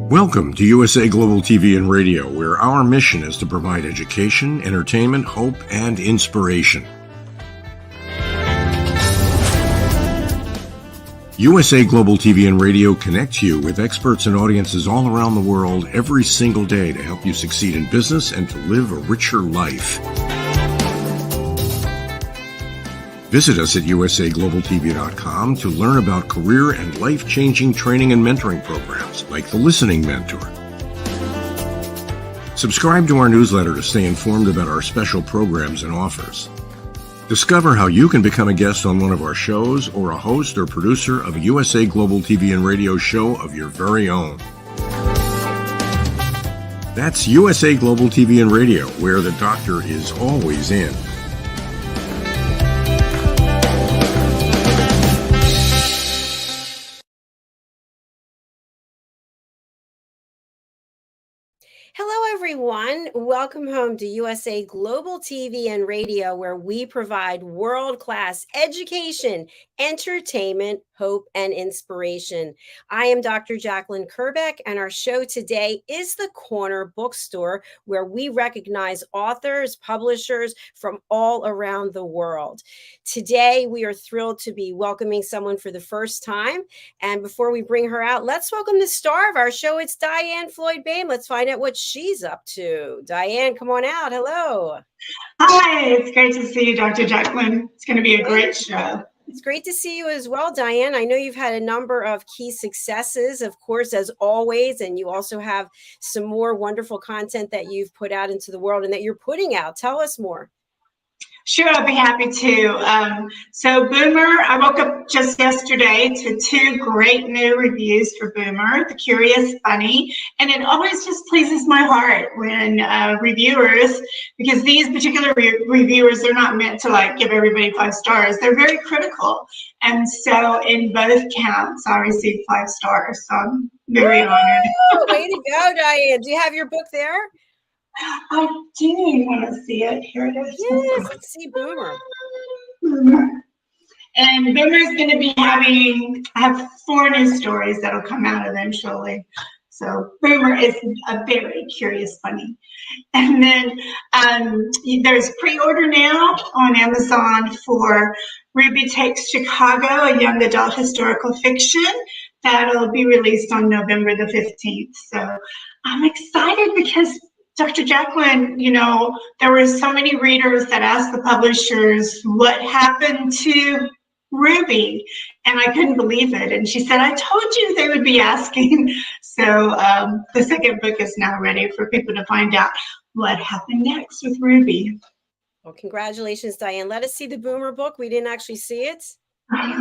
Welcome to USA Global TV and Radio, where our mission is to provide education, entertainment, hope, and inspiration. USA Global TV and Radio connects you with experts and audiences all around the world every single day to help you succeed in business and to live a richer life. Visit us at usaglobaltv.com to learn about career and life-changing training and mentoring programs like the Listening Mentor. Subscribe to our newsletter to stay informed about our special programs and offers. Discover how you can become a guest on one of our shows or a host or producer of a USA Global TV and Radio show of your very own. That's USA Global TV and Radio, where the doctor is always in. Hello, everyone. Welcome home to USA Global TV and Radio, where we provide world-class education, entertainment, hope, and inspiration. I am Dr. Jacalyn, and our show today is the Corner Bookstore, where we recognize authors, publishers from all around the world. Today, we are thrilled to be welcoming someone for the first time. And before we bring her out, let's welcome the star of our show. It's Diann Floyd Boehm. Let's find out what she's up to. Diann, come on out. Hello. Hi, it's great to see you, Dr. Jacalyn. It's going to be a great show. It's great to see you as well, Diann. I know you've had a number of key successes, of course, as always, and you also have some more wonderful content that you've put out into the world and that you're putting out. Tell us more. Sure, I'll be happy to. So Boomer, I woke up just yesterday to 2 great new reviews for Boomer, The Curious Bunny, and it always just pleases my heart when reviewers, because these particular reviewers are not meant to like give everybody 5 stars. They're very critical, and so in both counts, I received 5 stars. So I'm very honored. Way to go, Diann. Do you have your book there? I do want to see it. Here it is. Yes, let's see Boomer. And Boomer's going to be I have 4 new stories that'll come out eventually. So Boomer is a very curious bunny. And then there's pre-order now on Amazon for Ruby Takes Chicago, a young adult historical fiction. That'll be released on November the 15th. So I'm excited because Dr. Jacalyn, you know, there were so many readers that asked the publishers what happened to Ruby, and I couldn't believe it. And she said, I told you they would be asking. So the second book is now ready for people to find out what happened next with Ruby. Well, congratulations, Diann. Let us see the Boomer book. We didn't actually see it.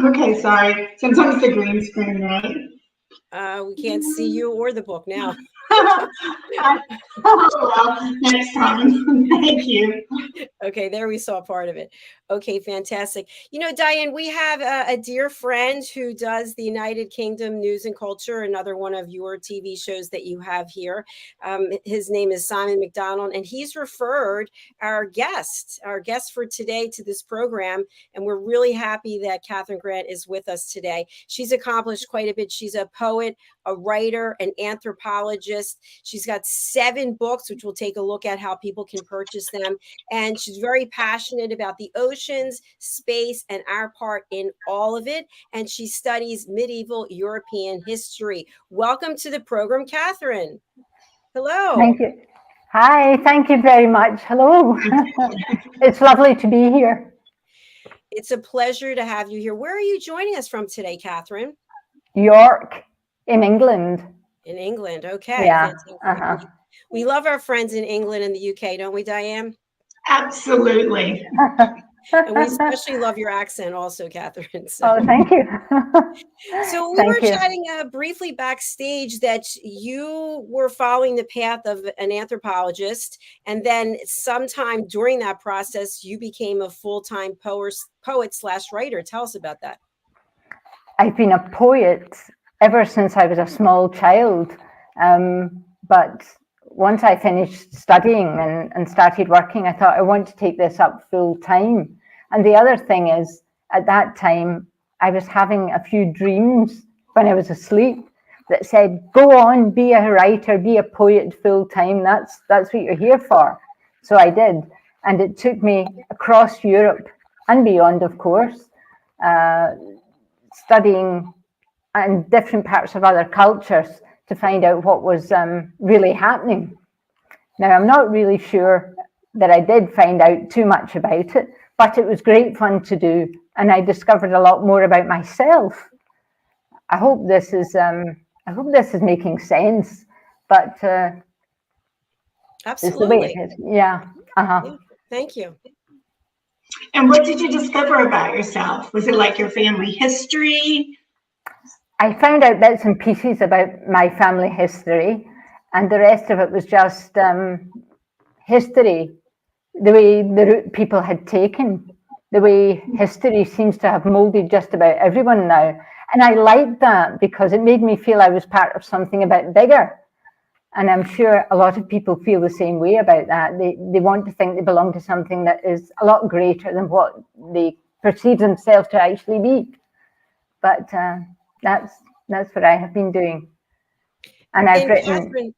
Okay, sorry. Sometimes the green screen, right? We can't see you or the book now. Oh, well, next time. Thank you. Okay, there we saw part of it. Okay, fantastic. You know, Diann, we have a dear friend who does the United Kingdom News and Culture, another one of your TV shows that you have here. His name is Simon McDonald, and he's referred our guest for today to this program. And we're really happy that Catherine Grant is with us today. She's accomplished quite a bit. She's a poet, a writer, an anthropologist. She's got 7 books, which we'll take a look at how people can purchase them. And she's very passionate about the oceans, space, and our part in all of it. And she studies medieval European history. Welcome to the program, Catherine. Hello. Thank you. Hi, thank you very much. Hello. It's lovely to be here. It's a pleasure to have you here. Where are you joining us from today, Catherine? York, in England. In England, okay. Yeah. We love our friends in England and the UK, don't we, Diann? Absolutely. And we especially love your accent also, Catherine. So. Oh, thank you. So we were chatting briefly backstage that you were following the path of an anthropologist, and then sometime during that process, you became a full-time poet/writer. Tell us about that. I've been a poet ever since I was a small child, but once I finished studying and started working, I thought I want to take this up full time. And the other thing is, at that time, I was having a few dreams when I was asleep, that said, go on, be a writer, be a poet full time. That's what you're here for. So I did. And it took me across Europe and beyond, of course, studying in different parts of other cultures to find out what was really happening. Now, I'm not really sure that I did find out too much about it, but it was great fun to do. And I discovered a lot more about myself. I hope this is making sense, but absolutely, it's the way it is. Yeah. Yeah. Thank you. And what did you discover about yourself? Was it like your family history? I found out bits and pieces about my family history, and the rest of it was just history, the way the route people had taken, the way history seems to have molded just about everyone now. And I liked that because it made me feel I was part of something a bit bigger. And I'm sure a lot of people feel the same way about that. They want to think they belong to something that is a lot greater than what they perceive themselves to actually be. But that's what I have been doing. And I've written... Catherine,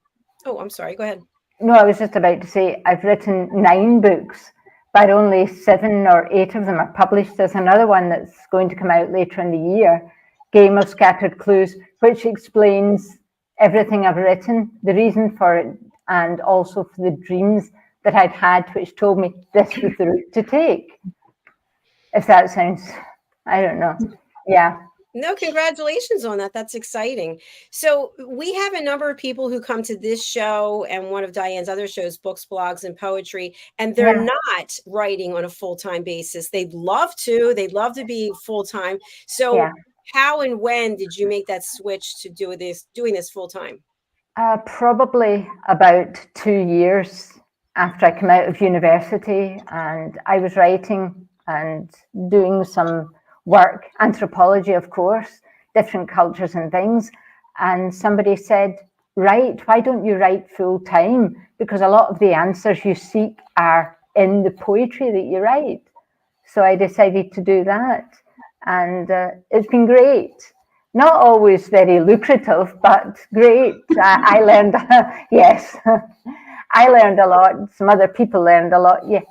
oh, I'm sorry, go ahead. No, I was just about to say I've written 9 books, but only 7 or 8 of them are published. There's another one that's going to come out later in the year, Game of Scattered Clues, which explains everything I've written, the reason for it, and also for the dreams that I'd had, which told me this was the route to take. If that sounds, I don't know. Yeah. No, congratulations on that. That's exciting. So we have a number of people who come to this show and one of Diann's other shows, Books, Blogs, and Poetry, and they're not writing on a full-time basis. They'd love to. They'd love to be full-time. So how and when did you make that switch to doing this full-time? Probably about 2 years after I came out of university, and I was writing and doing some work, anthropology, of course, different cultures and things. And somebody said, write, why don't you write full time? Because a lot of the answers you seek are in the poetry that you write. So I decided to do that. And it's been great. Not always very lucrative, but great. I learned, yes, I learned a lot. Some other people learned a lot. Yeah.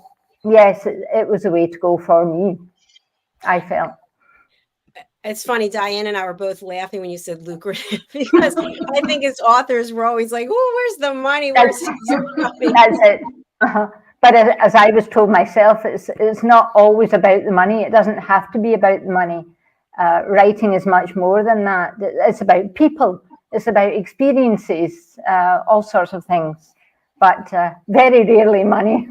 Yes, it was a way to go for me, I felt. It's funny, Diann and I were both laughing when you said lucrative, because I think as authors, we're always like, oh, where's the money? Where's the money? That's it. But as I was told myself, it's not always about the money. It doesn't have to be about the money. Writing is much more than that. It's about people. It's about experiences, all sorts of things, but very rarely money.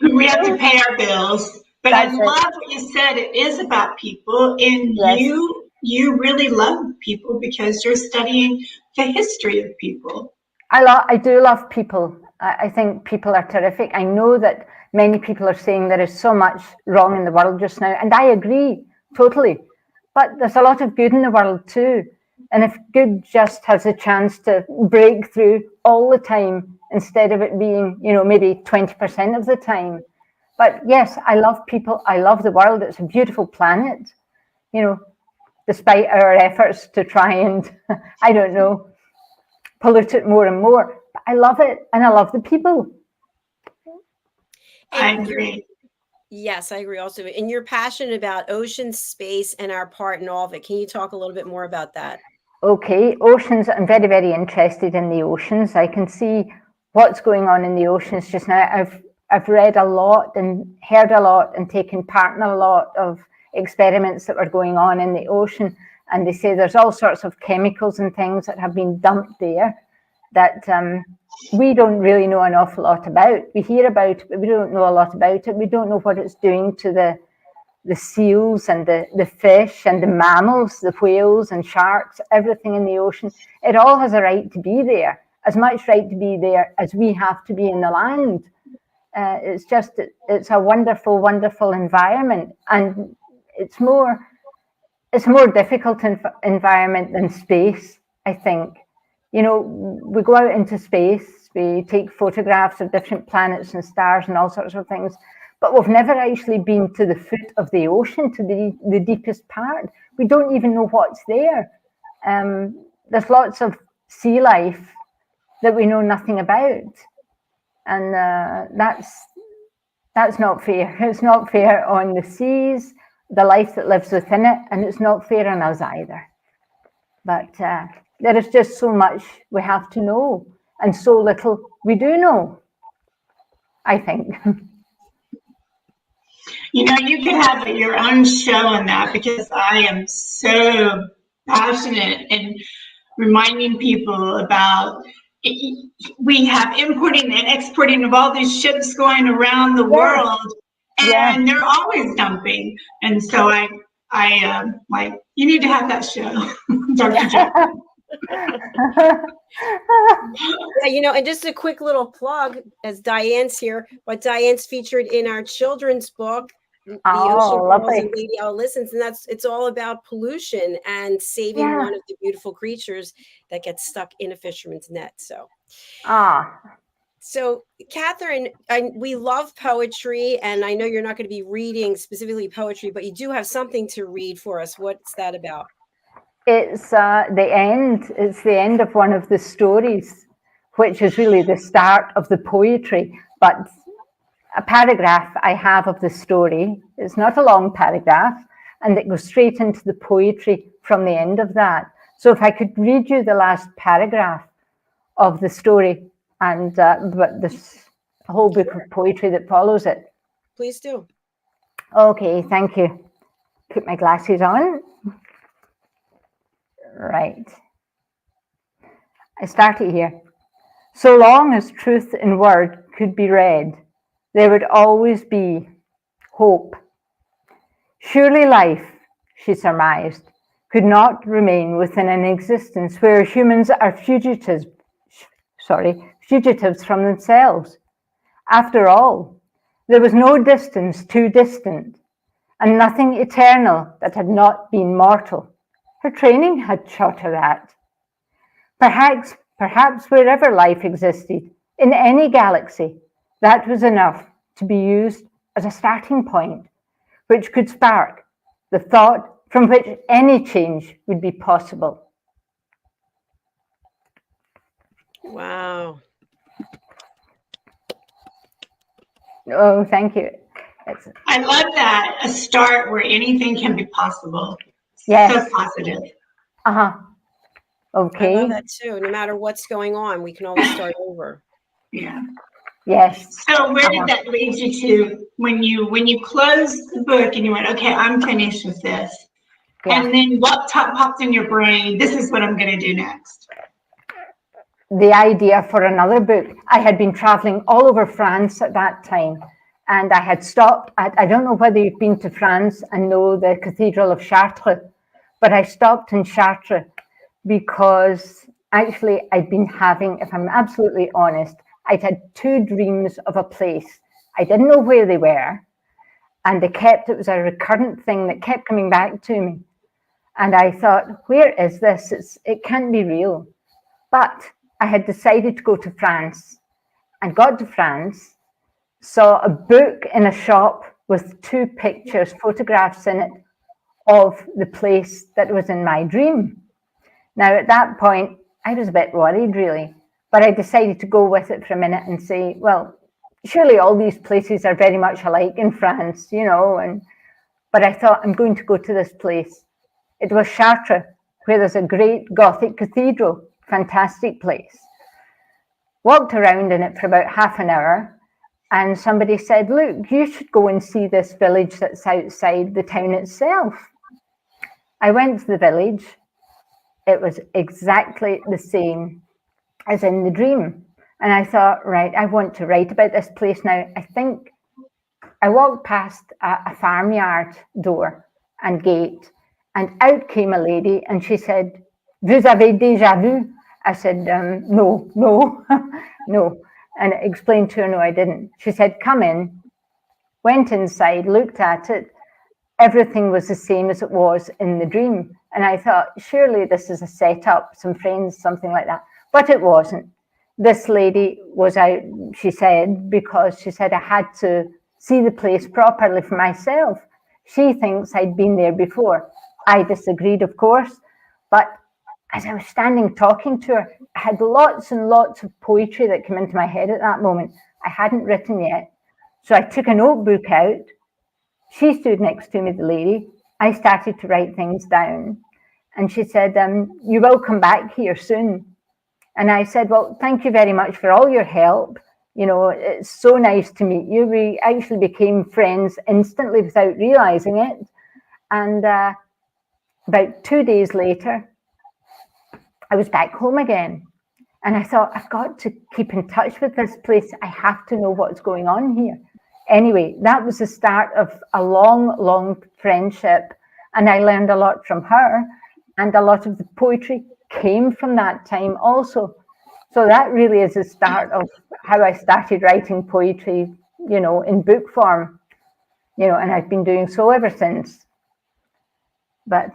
We have to pay our bills. But I love what you said. It is about people, and you really love people because you're studying the history of people. I do love people. I think people are terrific. I know that many people are saying there is so much wrong in the world just now, and I agree totally. But there's a lot of good in the world too. And if good just has a chance to break through all the time instead of it being, maybe 20% of the time. But yes, I love people. I love the world. It's a beautiful planet, despite our efforts to try and, I don't know, pollute it more and more. But I love it, and I love the people. I agree. Yes, I agree also. And you're passionate about ocean, space, and our part in all of it. Can you talk a little bit more about that? Okay, oceans. I'm very, very interested in the oceans. I can see what's going on in the oceans just now. I've read a lot and heard a lot and taken part in a lot of experiments that were going on in the ocean. And they say there's all sorts of chemicals and things that have been dumped there that we don't really know an awful lot about. We hear about it, but we don't know a lot about it. We don't know what it's doing to the seals and the fish and the mammals, the whales and sharks, everything in the ocean. It all has a right to be there, as much right to be there as we have to be in the land. It's a wonderful, wonderful environment, and it's a more difficult environment than space, I think. We go out into space, we take photographs of different planets and stars and all sorts of things, but we've never actually been to the foot of the ocean, to the deepest part. We don't even know what's there. there's lots of sea life that we know nothing about, and that's not fair. It's not fair on the seas, the life that lives within it, and it's not fair on us either. But there is just so much we have to know, and so little we do know, I think. You know, you can have your own show on that, because I am so passionate in reminding people about we have importing and exporting of all these ships going around the world, and they're always dumping. And so I like, you need to have that show, Dr. Jacalyn. Yeah, you know, and just a quick little plug, as Diann's here, but Diann's featured in our children's book, The Ocean Girls and Lady L Listens, and it's all about pollution and saving one of the beautiful creatures that gets stuck in a fisherman's net. So Catherine, we love poetry, and I know you're not going to be reading specifically poetry, but you do have something to read for us. What's that about? It's the end. It's the end of one of the stories, which is really the start of the poetry. But a paragraph I have of the story, it's not a long paragraph, and it goes straight into the poetry from the end of that. So if I could read you the last paragraph of the story, and but there's a whole book of poetry that follows it. Please do. Okay, thank you. Put my glasses on. Right. I started here. So long as truth in word could be read, there would always be hope. Surely life, she surmised, could not remain within an existence where humans are fugitives from themselves. After all, there was no distance too distant, and nothing eternal that had not been mortal. Her training had taught her that. Perhaps wherever life existed, in any galaxy, that was enough to be used as a starting point, which could spark the thought from which any change would be possible. Wow. Oh, thank you. I love that. A start where anything can be possible. Yes. So positive. Okay. I love that too. No matter what's going on, we can always start over. Yeah. Yes. So where did that lead you to when you closed the book and you went, okay, I'm finished with this? Yeah. And then what popped in your brain? This is what I'm going to do next. The idea for another book. I had been traveling all over France at that time, and I had stopped at, I don't know whether you've been to France and know the Cathedral of Chartres, but I stopped in Chartres because actually I'd been having, if I'm absolutely honest, I'd had two dreams of a place. I didn't know where they were, and it was a recurrent thing that kept coming back to me. And I thought, where is this? It can't be real. But I had decided to go to France, and got to France, saw a book in a shop with two pictures, photographs in it of the place that was in my dream. Now, at that point, I was a bit worried, really, but I decided to go with it for a minute and say, well, surely all these places are very much alike in France, you know, but I thought, I'm going to go to this place. It was Chartres, where there's a great Gothic cathedral, fantastic place. Walked around in it for about half an hour, and somebody said, look, you should go and see this village that's outside the town itself. I went to the village. It was exactly the same as in the dream. And I thought, right, I want to write about this place now. I think I walked past a farmyard door and gate, and out came a lady, and she said, vous avez déjà vu? I said, no, no. And I explained to her, no, I didn't. She said, come in. Went inside, looked at it. Everything was the same as it was in the dream. And I thought, surely this is a setup, some friends, something like that. But it wasn't. This lady was out, she said, because she said I had to see the place properly for myself. She thinks I'd been there before. I disagreed, of course, but as I was standing talking to her, I had lots and lots of poetry that came into my head at that moment. I hadn't written yet. So I took a notebook out. She stood next to me, the lady. I started to write things down. And she said, you will come back here soon. And I said, well, thank you very much for all your help. You know, it's so nice to meet you. We actually became friends instantly without realizing it. And about 2 days later, I was back home again. And I thought, I've got to keep in touch with this place. I have to know what's going on here. Anyway, that was the start of a long, long friendship. And I learned a lot from her. And a lot of the poetry came from that time also. So that really is the start of how I started writing poetry, you know, in book form, you know, and I've been doing so ever since. But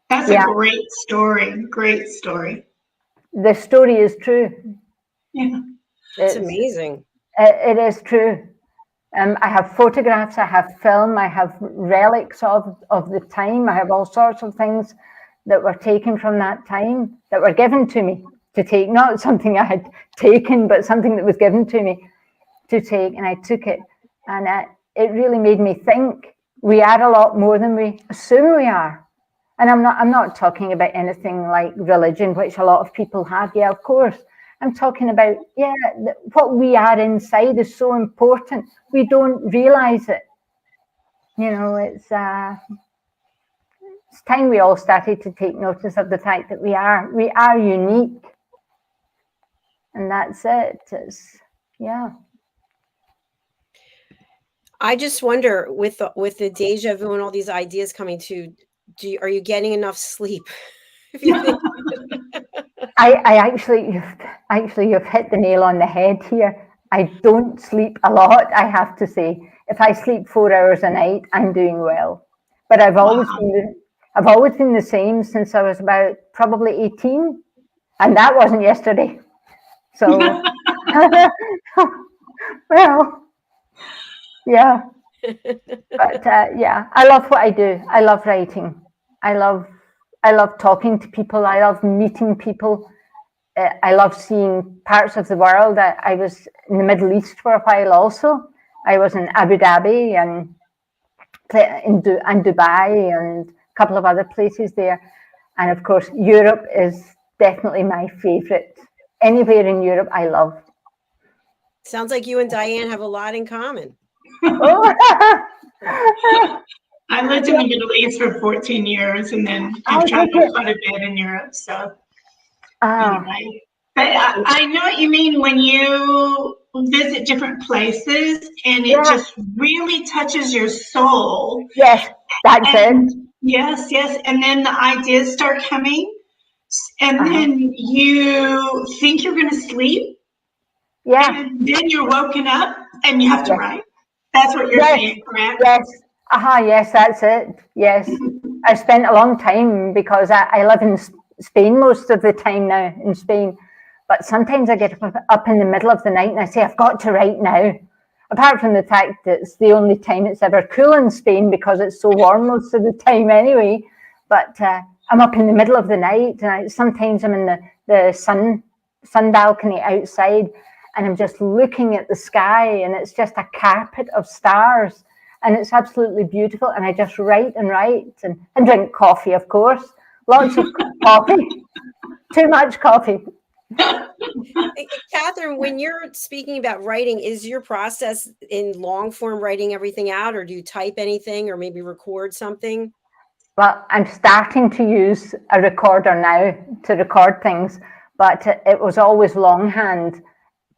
that's a great story. Great story. The story is true. Yeah, it's amazing. It is true. I have photographs, I have film, I have relics of the time. I have all sorts of things that were taken from that time, that were given to me to take, not something I had taken, but something that was given to me to take, and I took it. And it really made me think we are a lot more than we assume we are. And I'm not talking about anything like religion, which a lot of people have. Yeah, of course. I'm talking about, what we are inside is so important. We don't realize it. You know, it's time we all started to take notice of the fact that we are unique. And that's it. I just wonder, with the deja vu and all these ideas coming to, are you getting enough sleep? I actually, you've hit the nail on the head here. I don't sleep a lot, I have to say. If I sleep 4 hours a night, I'm doing well. But I've always been the same since I was about probably 18, and that wasn't yesterday. So, well, yeah. But I love what I do. I love writing. I love talking to people. I love meeting people. I love seeing parts of the world. I was in the Middle East for a while also. I was in Abu Dhabi and Dubai and a couple of other places there. And of course, Europe is definitely my favorite. Anywhere in Europe, I love. Sounds like you and Diann have a lot in common. I lived in the Middle East for 14 years, and then I've traveled quite a bit in Europe. So anyway, but I know what you mean when you visit different places, and it just really touches your soul. Yes, that's it. Yes, and then the ideas start coming, and then you think you're going to sleep. Yeah. And then you're woken up, and you have to write. That's what you're saying, correct? Yes. Yes, that's it. Yes. I've spent a long time because I live in Spain most of the time now, in Spain. But sometimes I get up in the middle of the night and I say, I've got to write now. Apart from the fact that it's the only time it's ever cool in Spain because it's so warm most of the time anyway. But I'm up in the middle of the night, and sometimes I'm in the sun balcony outside, and I'm just looking at the sky, and it's just a carpet of stars, and it's absolutely beautiful. And I just write and drink coffee, of course. Lots of coffee. Too much coffee. Catherine, when you're speaking about writing, is your process in long form writing everything out, or do you type anything, or maybe record something? Well, I'm starting to use a recorder now to record things, but it was always longhand.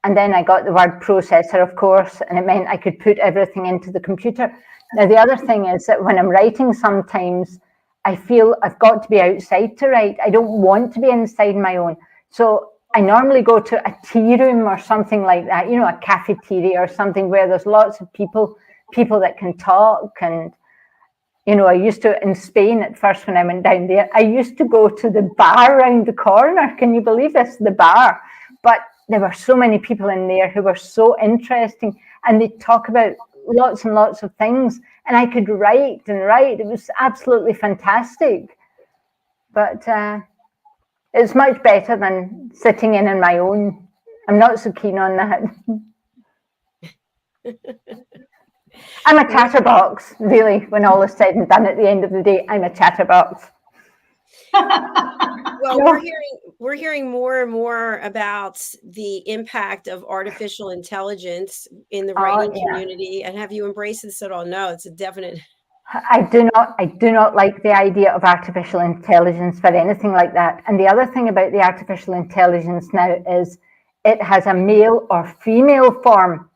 And then I got the word processor, of course, and it meant I could put everything into the computer. Now, the other thing is that when I'm writing, sometimes I feel I've got to be outside to write. I don't want to be inside my own. So I normally go to a tea room or something like that, a cafeteria or something where there's lots of people that can talk. And, I used to, in Spain at first when I went down there, I used to go to the bar around the corner. Can you believe this? The bar. But there were so many people in there who were so interesting, and they'd talk about lots and lots of things, and I could write and write. It was absolutely fantastic. But It's much better than sitting in my own. I'm not so keen on that. I'm a chatterbox, really, when all is said and done at the end of the day. I'm a chatterbox. Well, we're hearing more and more about the impact of artificial intelligence in the writing community. And have you embraced this at all? No, it's a definite. I do not like the idea of artificial intelligence for anything like that. And the other thing about the artificial intelligence now is it has a male or female form.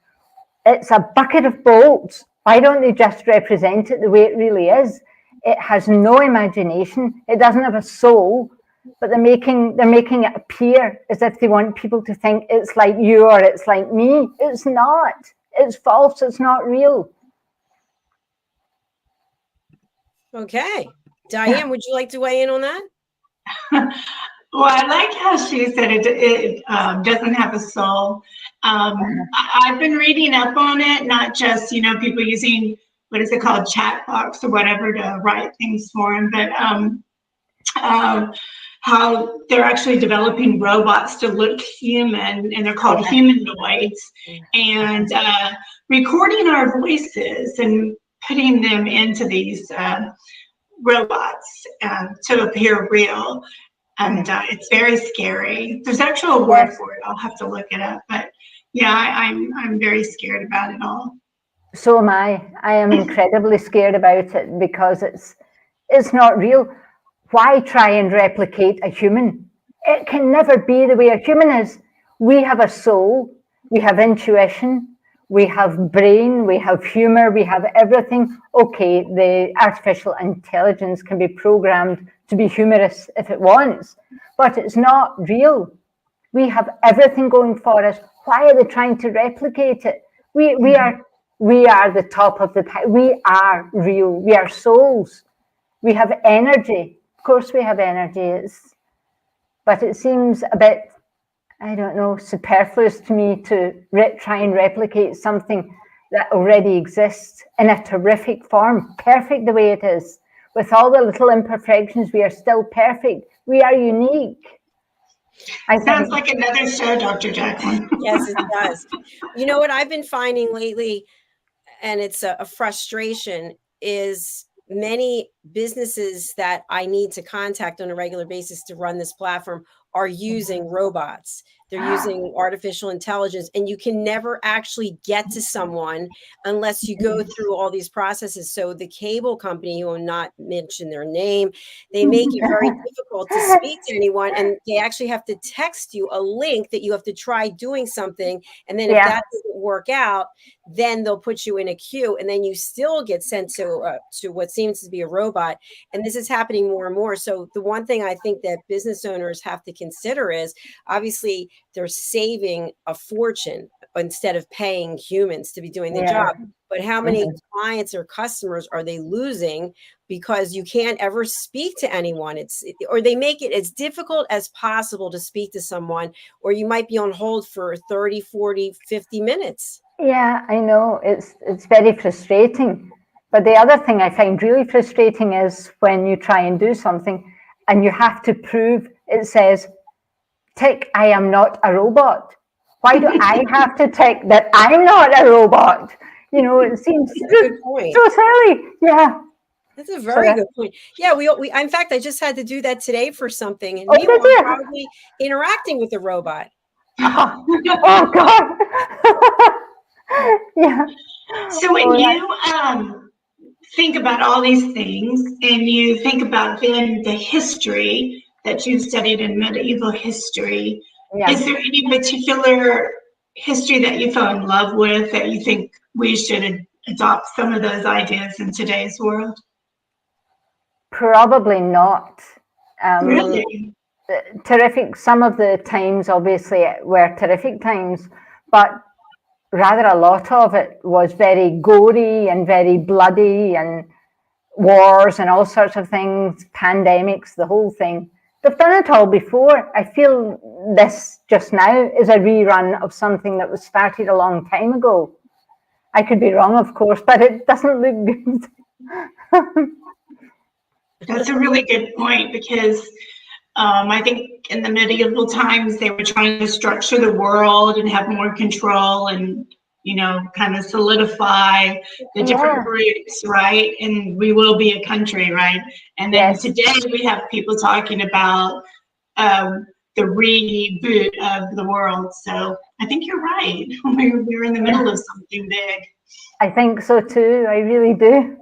It's a bucket of bolts. Why don't they just represent it the way it really is? It has no imagination. It doesn't have a soul, but they're making it appear as if they want people to think it's like you or it's like me. It's not. It's false. It's not real. Okay. Diann, would you like to weigh in on that? Well, I like how she said it doesn't have a soul. I've been reading up on it, not just, people using, what is it called, chat box or whatever to write things for them, but how they're actually developing robots to look human, and they're called humanoids, and recording our voices and putting them into these robots to appear real. And it's very scary. There's actually a word for it. I'll have to look it up. But yeah, I'm very scared about it all. So am I. I am incredibly scared about it because it's not real. Why try and replicate a human? It can never be the way a human is. We have a soul, we have intuition, we have brain, we have humor, we have everything. Okay, the artificial intelligence can be programmed to be humorous if it wants, but it's not real. We have everything going for us. Why are they trying to replicate it? We are the top of the pile. We are real. We are souls. We have energy. Of course we have energy. But it seems a bit, I don't know, superfluous to me to try and replicate something that already exists in a terrific form, perfect the way it is. With all the little imperfections, we are still perfect. We are unique. Sounds like another show, Dr. Jacalyn. Yes, it does. You know what I've been finding lately, and it's a frustration, is many businesses that I need to contact on a regular basis to run this platform are using robots. They're using artificial intelligence, and you can never actually get to someone unless you go through all these processes. So the cable company, who will not mention their name, they make it very difficult to speak to anyone, and they actually have to text you a link that you have to try doing something. And then if that doesn't work out, then they'll put you in a queue, and then you still get sent to what seems to be a robot. And this is happening more and more. So the one thing I think that business owners have to consider is, obviously, they're saving a fortune instead of paying humans to be doing the job. But how many clients or customers are they losing because you can't ever speak to anyone? Or they make it as difficult as possible to speak to someone, or you might be on hold for 30, 40, 50 minutes. Yeah, I know. It's very frustrating. But the other thing I find really frustrating is when you try and do something and you have to prove, it says, tick, I am not a robot. Why do I have to tick that I'm not a robot? It seems so silly. Yeah. That's a very good point. Yeah, we in fact, I just had to do that today for something, and meanwhile, I'm probably interacting with a robot. Oh God. Yeah. So when you think about all these things, and you think about then the history that you studied in medieval history, is there any particular history that you fell in love with that you think we should adopt some of those ideas in today's world? Probably not. Really? Terrific. Some of the times obviously were terrific times, but rather a lot of it was very gory and very bloody, and wars and all sorts of things, pandemics, the whole thing. They've done it all before. I feel this just now is a rerun of something that was started a long time ago. I could be wrong, of course, but it doesn't look good. That's a really good point, because I think in the medieval times, they were trying to structure the world and have more control and, kind of solidify the different groups, right? And we will be a country, right? And then today we have people talking about the reboot of the world. So I think you're right. We're in the middle of something big. I think so too. I really do.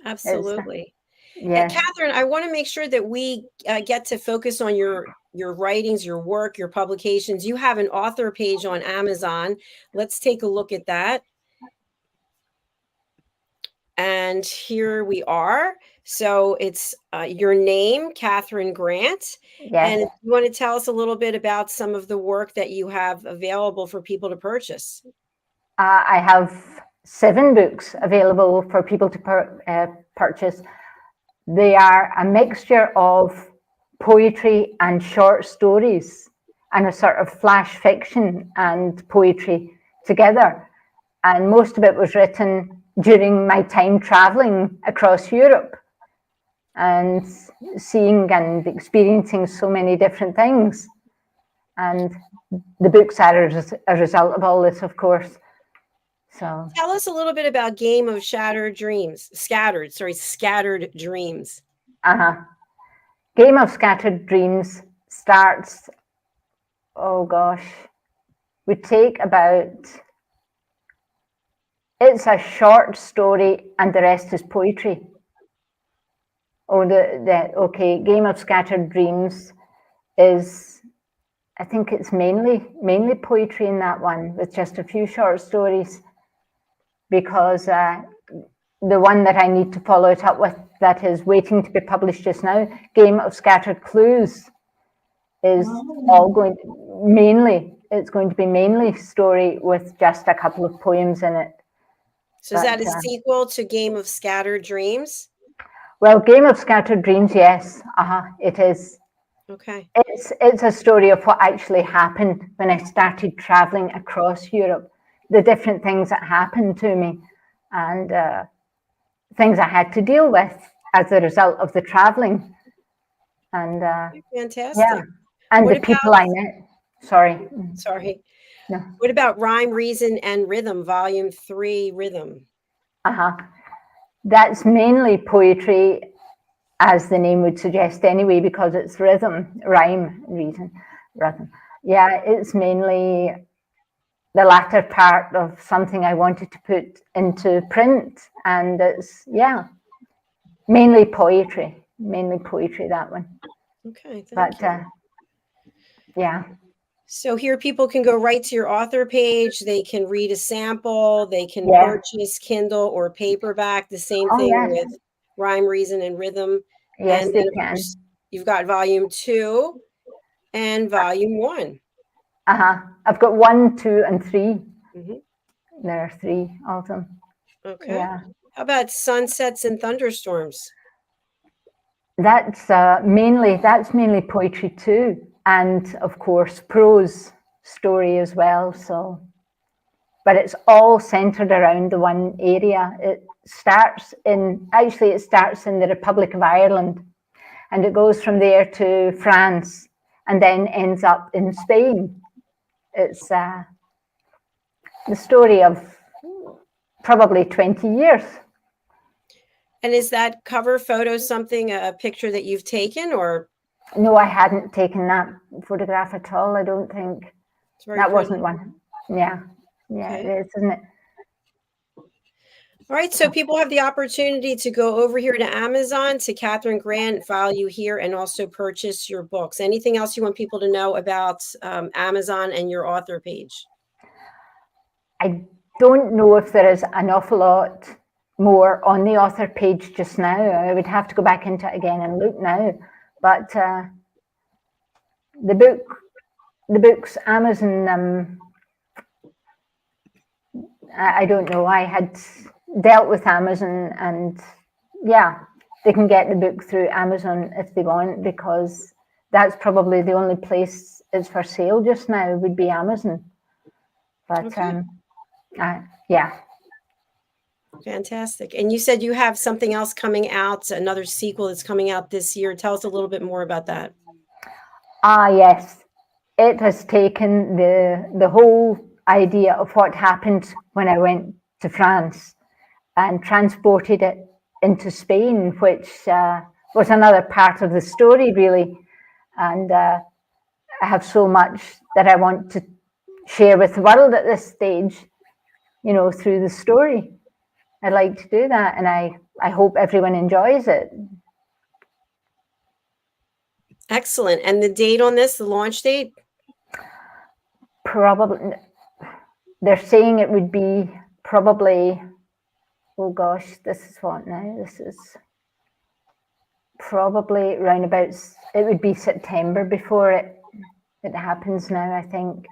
Absolutely. Yeah. Catherine, I want to make sure that we get to focus on your writings, your work, your publications. You have an author page on Amazon. Let's take a look at that. And here we are. So it's your name, Catherine Grant. Yes. And you want to tell us a little bit about some of the work that you have available for people to purchase? I have 7 books available for people to purchase. They are a mixture of poetry and short stories and a sort of flash fiction and poetry together. And most of it was written during my time traveling across Europe and seeing and experiencing so many different things. And the books are a result of all this, of course. So tell us a little bit about Scattered Dreams. Game of Scattered Dreams starts, oh gosh, would take about, it's a short story and the rest is poetry. Okay, Game of Scattered Dreams is, I think it's mainly poetry in that one, with just a few short stories, because the one that I need to follow it up with, that is waiting to be published just now, Game of Scattered Clues, is it's going to be mainly story with just a couple of poems in it. So is that a sequel to Game of Scattered Dreams? Well, Game of Scattered Dreams, yes, it is. Okay. It's a story of what actually happened when I started traveling across Europe, the different things that happened to me, and things I had to deal with as a result of the traveling. And fantastic. Yeah, and what the people I met. Sorry. No. What about Rhyme, Reason, and Rhythm, Volume 3, Rhythm? That's mainly poetry, as the name would suggest anyway, because it's rhythm, rhyme, reason, rhythm. Yeah, it's mainly the latter part of something I wanted to put into print, and it's mainly poetry, that one. Okay, thank you. Yeah. So here people can go right to your author page. They can read a sample. They can purchase Kindle or paperback. The same thing with Rhyme, Reason, and Rhythm. Yes, and they then, of can. course, you've got Volume 2 and Volume 1. I've got 1, 2, and 3. There are 3 of them. Okay. Yeah. How about Sunsets and Thunderstorms? That's mainly poetry too, and of course prose story as well. So, but it's all centered around the one area. It starts in the Republic of Ireland, and it goes from there to France, and then ends up in Spain. It's the story of probably 20 years. And is that cover photo a picture that you've taken, or? No, I hadn't taken that photograph at all. I don't think that wasn't one. Yeah, okay. It is, isn't it? All right, so people have the opportunity to go over here to Amazon, to Catherine Grant, file you here, and also purchase your books. Anything else you want people to know about Amazon and your author page? I don't know if there is an awful lot more on the author page just now. I would have to go back into it again and look now. But the books, Amazon, I don't know. I had dealt with Amazon, and they can get the book through Amazon if they want, because that's probably the only place it's for sale just now would be Amazon. But okay. Yeah. Fantastic. And you said you have something else coming out, another sequel that's coming out this year. Tell us a little bit more about that. Yes. It has taken the whole idea of what happened when I went to France and transported it into Spain, which was another part of the story, really. And I have so much that I want to share with the world at this stage, you know, through the story. I'd like to do that, and I hope everyone enjoys it. Excellent. And the date on this, the launch date? Probably, they're saying it would be probably, oh gosh, this is what now? This is probably around about, it would be September before it happens now, I think.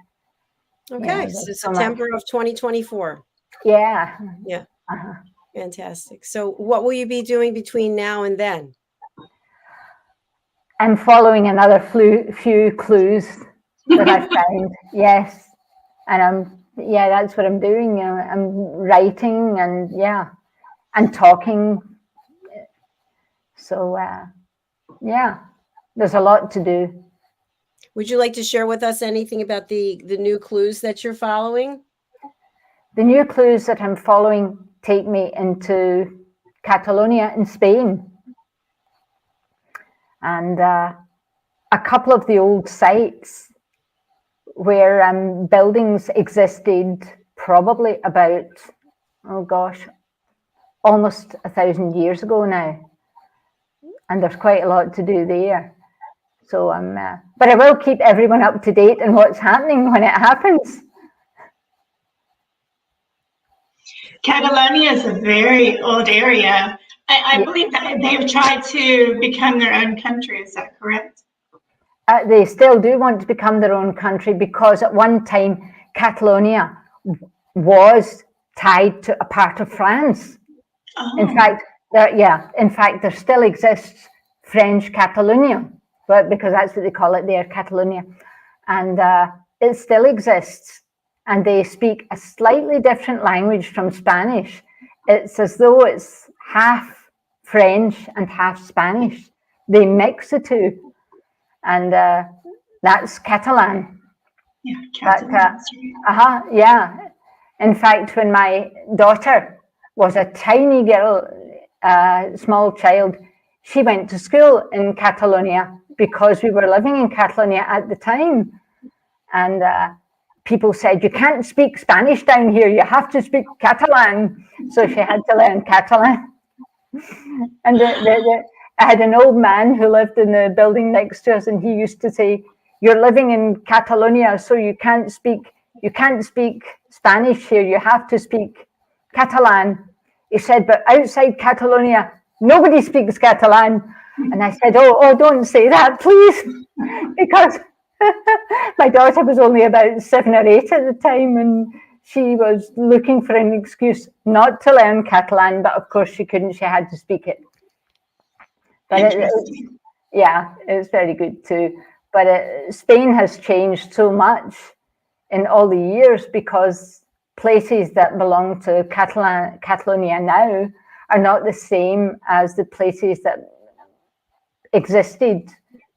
Okay, Yeah, so September of 2024. Yeah. Yeah. Fantastic. So what will you be doing between now and then? I'm following another few clues that I found. Yes. And that's what I'm doing. I'm writing and and talking. So there's a lot to do. Would you like to share with us anything about the new clues that you're following? The new clues that I'm following take me into Catalonia in Spain. And a couple of the old sites where buildings existed probably about, oh gosh, almost 1,000 years ago now. And there's quite a lot to do there. So but I will keep everyone up to date on what's happening when it happens. Catalonia is a very old area. I believe that they've tried to become their own country. Is that correct? They still do want to become their own country because at one time Catalonia was tied to a part of France. Oh. In fact, there still exists French Catalonia, but because that's what they call it there, Catalonia, and it still exists. And they speak a slightly different language from Spanish. It's as though it's half French and half Spanish. They mix the two. And that's Catalan. Yeah, Catalan. In fact, when my daughter was a tiny girl, small child, she went to school in Catalonia because we were living in Catalonia at the time. And people said, you can't speak Spanish down here, you have to speak Catalan. So she had to learn Catalan. And I had an old man who lived in the building next to us, and he used to say, you're living in Catalonia, so you can't speak Spanish here, you have to speak Catalan. He said, but outside Catalonia, nobody speaks Catalan. And I said, oh, don't say that, please, because my daughter was only about 7 or 8 at the time, and she was looking for an excuse not to learn Catalan, but of course she couldn't, she had to speak it. But it's very good too. But Spain has changed so much in all the years because places that belong to Catalonia now are not the same as the places that existed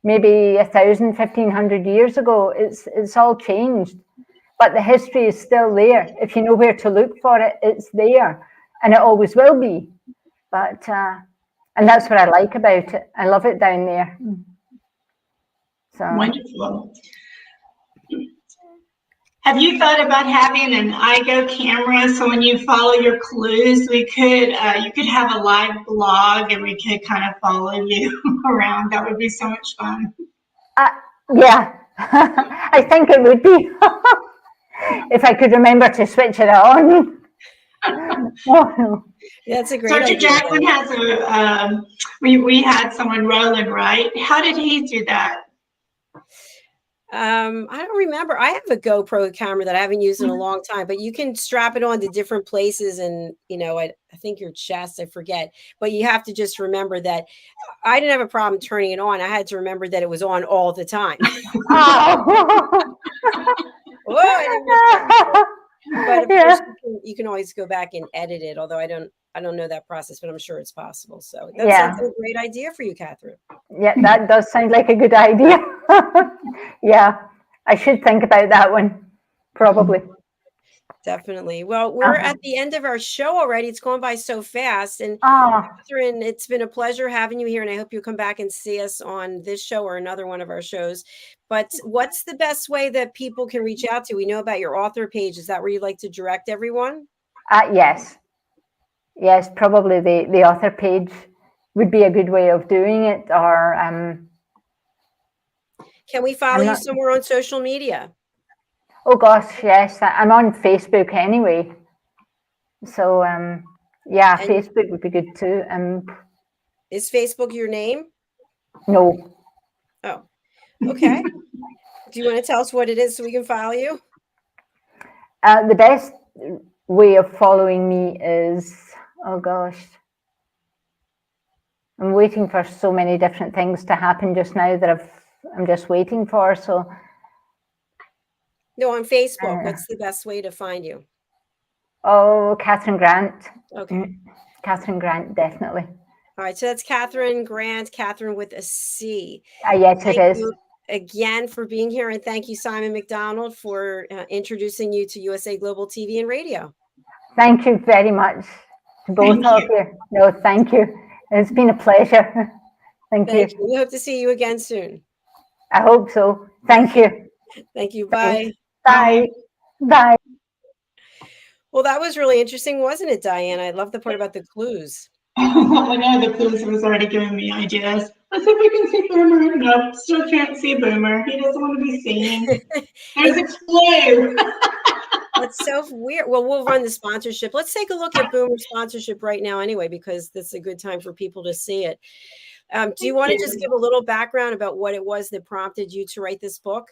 maybe 1,000, 1,500 years ago. It's all changed, but the history is still there. If you know where to look for it, it's there, and it always will be. But and that's what I like about it. I love it down there. So wonderful. Have you thought about having an iGo camera so when you follow your clues, we could you could have a live blog and we could kind of follow you around? That would be so much fun. Yeah, I think it would be if I could remember to switch it on. That's a great Dr. idea. Jacalyn has a we had someone rolling, right? How did he do that? I don't remember. I have a GoPro camera that I haven't used in a long time, but you can strap it on to different places and, I think your chest, I forget, but you have to just remember that I didn't have a problem turning it on. I had to remember that it was on all the time. But of course you can always go back and edit it, although I don't know that process, but I'm sure it's possible. So that sounds like a great idea for you, Catherine. Yeah, that does sound like a good idea. Yeah, I should think about that one, probably. Definitely. Well, we're at the end of our show already. It's gone by so fast. And Catherine, it's been a pleasure having you here, and I hope you come back and see us on this show or another one of our shows. But what's the best way that people can reach out to? We know about your author page. Is that where you'd like to direct everyone? Yes. Yes, probably the author page would be a good way of doing it. Or can we follow you somewhere on social media? Oh gosh, yes. I'm on Facebook anyway. So yeah, and Facebook would be good too. Is Facebook your name? No. Oh, okay. Do you want to tell us what it is so we can follow you? The best way of following me is, oh gosh, I'm waiting for so many different things to happen just now that I'm just waiting for. So. No, on Facebook. What's the best way to find you? Oh, Catherine Grant. Okay. Catherine Grant, definitely. All right, so that's Catherine Grant, Catherine with a C. Yes, it is. Thank you again for being here, and thank you, Simon McDonald, for introducing you to USA Global TV and Radio. Thank you very much to both of you. No, thank you. It's been a pleasure. Thank you. We hope to see you again soon. I hope so. Thank you. Thank you. Bye. Bye. Bye. Well, that was really interesting, wasn't it, Diann? I love the part about the clues. I know the clues was already giving me ideas. Let's see if we can see Boomer. Nope, still can't see Boomer. He doesn't want to be seen. There's a clue. That's so weird. Well, we'll run the sponsorship. Let's take a look at Boomer's sponsorship right now anyway, because this is a good time for people to see it. Do you want to just give a little background about what it was that prompted you to write this book?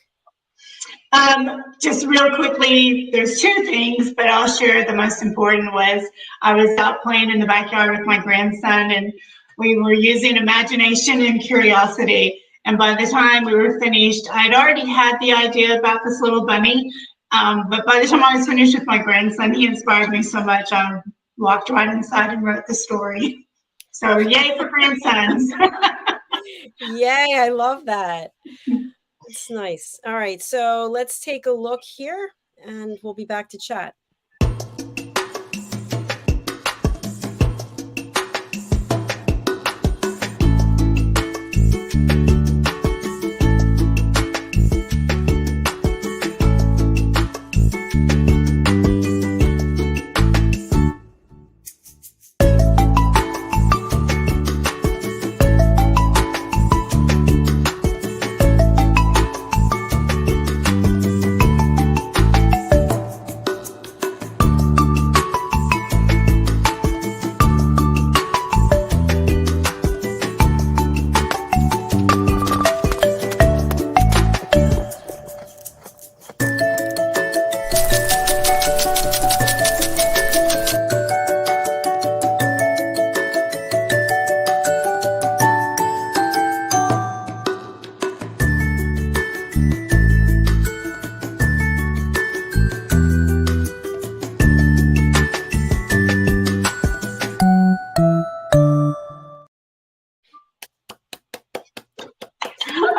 Just real quickly, there's two things, but I'll share the most important was I was out playing in the backyard with my grandson, and we were using imagination and curiosity. And by the time we were finished, I'd already had the idea about this little bunny. But by the time I was finished with my grandson, he inspired me so much. I walked right inside and wrote the story. So yay for grandsons. Yay, I love that. It's nice. All right, so let's take a look here and we'll be back to chat.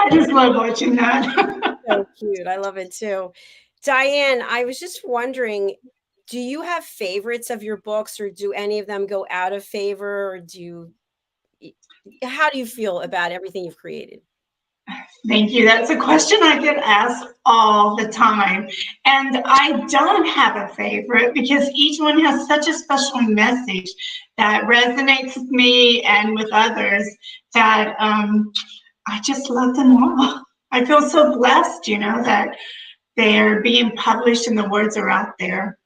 I just love watching that. So cute. I love it too. Diann, I was just wondering, do you have favorites of your books, or do any of them go out of favor, or how do you feel about everything you've created? Thank you. That's a question I get asked all the time. And I don't have a favorite because each one has such a special message that resonates with me and with others that I just love them all. I feel so blessed, that they're being published and the words are out there.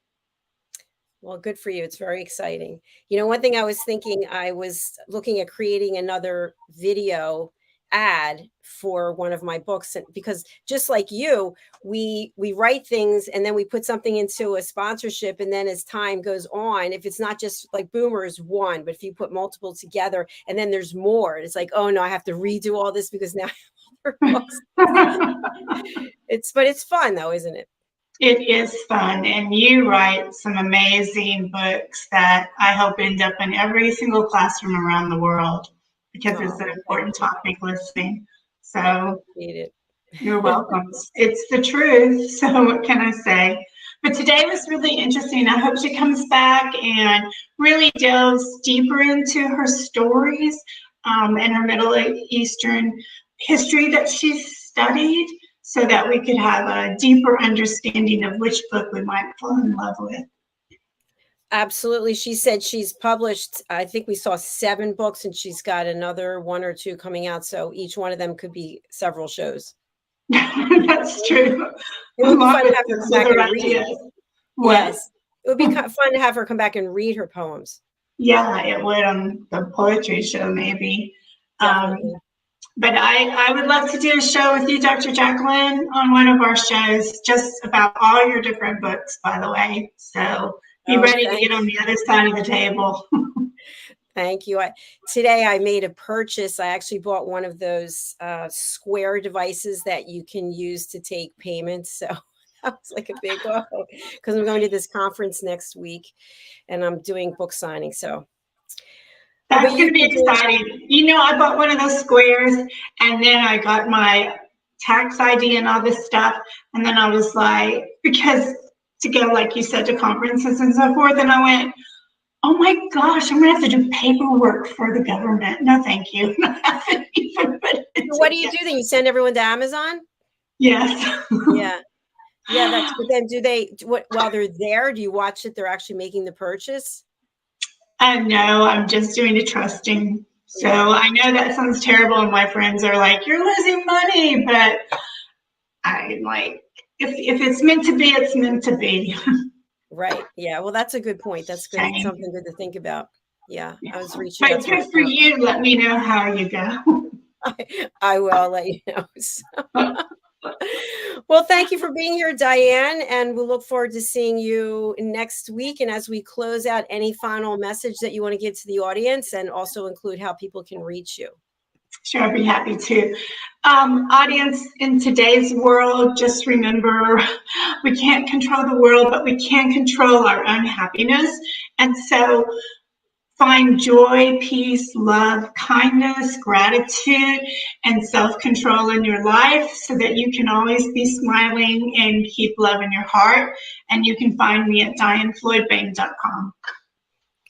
Well, good for you. It's very exciting. One thing I was thinking, I was looking at creating another video ad for one of my books, because just like you, we write things and then we put something into a sponsorship, and then as time goes on, if it's not just like Boomer is one, but if you put multiple together and then there's more, it's like, oh no, I have to redo all this because now I have other books. But it's fun though, isn't it? It is fun, and you write some amazing books that I hope end up in every single classroom around the world, because it's an important topic listening. So You're welcome. It's the truth. So what can I say? But today was really interesting. I hope she comes back and really delves deeper into her stories and her Middle Eastern history that she's studied, so that we could have a deeper understanding of which book we might fall in love with. Absolutely. She said she's published, I think we saw 7 books, and she's got another 1 or 2 coming out. So each one of them could be several shows. That's true. It would be fun to have her come back and read. Yes. It would be fun to have her come back and read her poems. Yeah, it would on the poetry show, maybe. But I would love to do a show with you, Dr. Jacalyn, on one of our shows, just about all your different books, by the way. So be ready to get on the other side of the table. Thank you. Today I made a purchase. I actually bought one of those square devices that you can use to take payments. So that was like a big because I'm going to this conference next week and I'm doing book signing. So that's going to be exciting. You know, I bought one of those squares and then I got my tax ID and all this stuff. And then I was like, because to go, like you said, to conferences and so forth. And I went, oh my gosh, I'm going to have to do paperwork for the government. No, thank you. What do you do then? You send everyone to Amazon? Yes. Yeah. Yeah, that's good. Then while they're there, do you watch that they're actually making the purchase? No, I'm just doing the trusting. So I know that sounds terrible, and my friends are like, you're losing money, but I'm like, if it's meant to be, it's meant to be. Right. Yeah. Well, that's a good point. That's good. Same. Something good to think about. Yeah. I was reaching out. But good for you. Let me know how you go. I will. I'll let you know. Well, thank you for being here, Diann, and we'll look forward to seeing you next week. And as we close out, any final message that you want to give to the audience, and also include how people can reach you? Sure, I'd be happy to. Audience, in today's world, just remember, we can't control the world, but we can control our own happiness. And so find joy, peace, love, kindness, gratitude, and self-control in your life so that you can always be smiling and keep love in your heart. And you can find me at DiannFloydBoehm.com.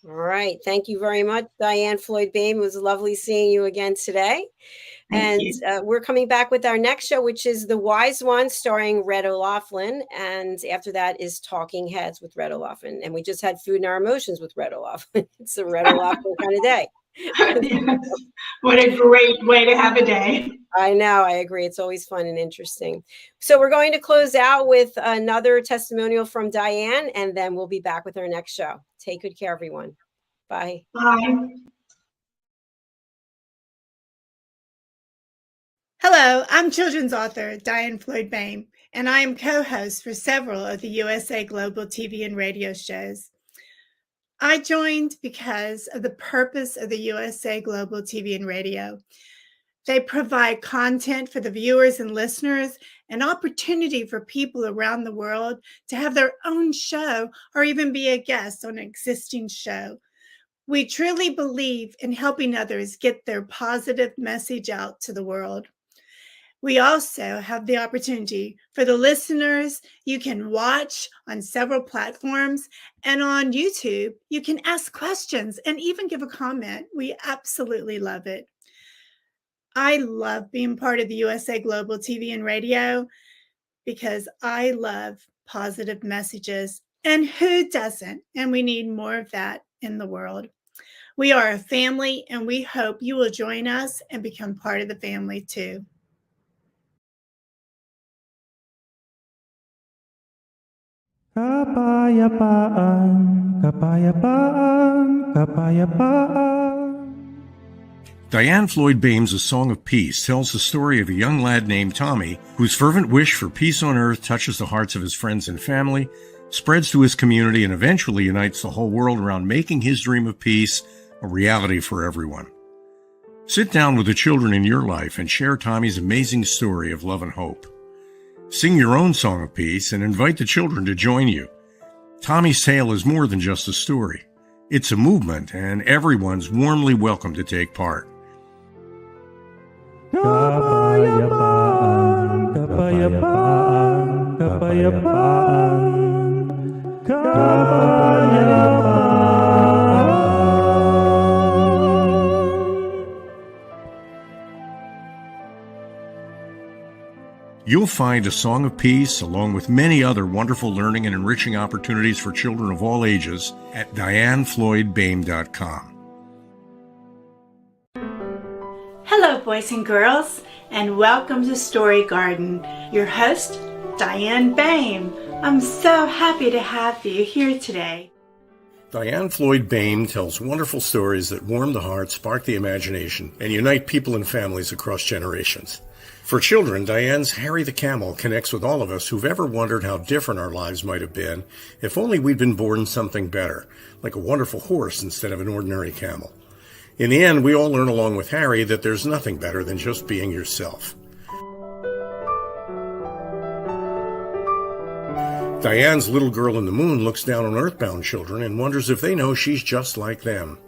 All right. Thank you very much, Diann Floyd Boehm. It was lovely seeing you again today. And we're coming back with our next show, which is The Wise One, starring Red O'Loughlin. And after that is Talking Heads with Red O'Loughlin. And we just had Food and Our Emotions with Red O'Loughlin. It's a Red O'Loughlin kind of day. Yes. What a great way to have a day. I know. I agree. It's always fun and interesting. So we're going to close out with another testimonial from Diann, and then we'll be back with our next show. Take good care, everyone. Bye. Bye. Hello, I'm children's author Diann Floyd Boehm, and I am co-host for several of the USA Global TV and radio shows. I joined because of the purpose of the USA Global TV and radio. They provide content for the viewers and listeners, an opportunity for people around the world to have their own show or even be a guest on an existing show. We truly believe in helping others get their positive message out to the world. We also have the opportunity for the listeners. You can watch on several platforms, and on YouTube, you can ask questions and even give a comment. We absolutely love it. I love being part of the USA Global TV and radio because I love positive messages, and who doesn't? And we need more of that in the world. We are a family, and we hope you will join us and become part of the family too. Kapayapaan, kapayapaan, kapayapaan. Diann Floyd Boehm's A Song of Peace tells the story of a young lad named Tommy whose fervent wish for peace on earth touches the hearts of his friends and family, spreads to his community, and eventually unites the whole world around making his dream of peace a reality for everyone. Sit down with the children in your life and share Tommy's amazing story of love and hope. Sing your own song of peace and invite the children to join you. Tommy's tale is more than just a story. It's a movement, and everyone's warmly welcome to take part. Kapayapaan, kapayapaan, kapayapaan. You'll find A Song of Peace, along with many other wonderful learning and enriching opportunities for children of all ages, at DiannFloydBoehm.com. Hello, boys and girls, and welcome to Story Garden. Your host, Diann Boehm. I'm so happy to have you here today. Diann Floyd Boehm tells wonderful stories that warm the heart, spark the imagination, and unite people and families across generations. For children, Diann's Harry the Camel connects with all of us who've ever wondered how different our lives might have been if only we'd been born something better, like a wonderful horse instead of an ordinary camel. In the end, we all learn along with Harry that there's nothing better than just being yourself. Diann's Little Girl in the Moon looks down on earthbound children and wonders if they know she's just like them.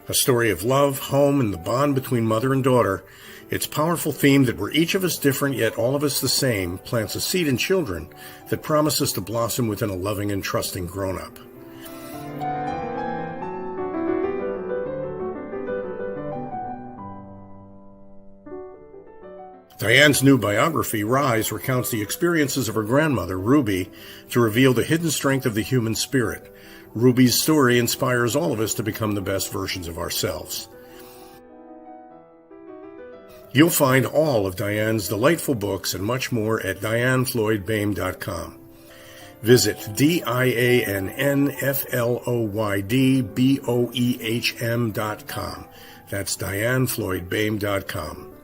A story of love, home, and the bond between mother and daughter, its powerful theme that we're each of us different yet all of us the same plants a seed in children that promises to blossom within a loving and trusting grown-up. Diann's new biography, Rise, recounts the experiences of her grandmother, Ruby, to reveal the hidden strength of the human spirit. Ruby's story inspires all of us to become the best versions of ourselves. You'll find all of Diann's delightful books and much more at DiannFloydBoehm.com. Visit DiannFloydBoehm.com. That's DiannFloydBoehm.com.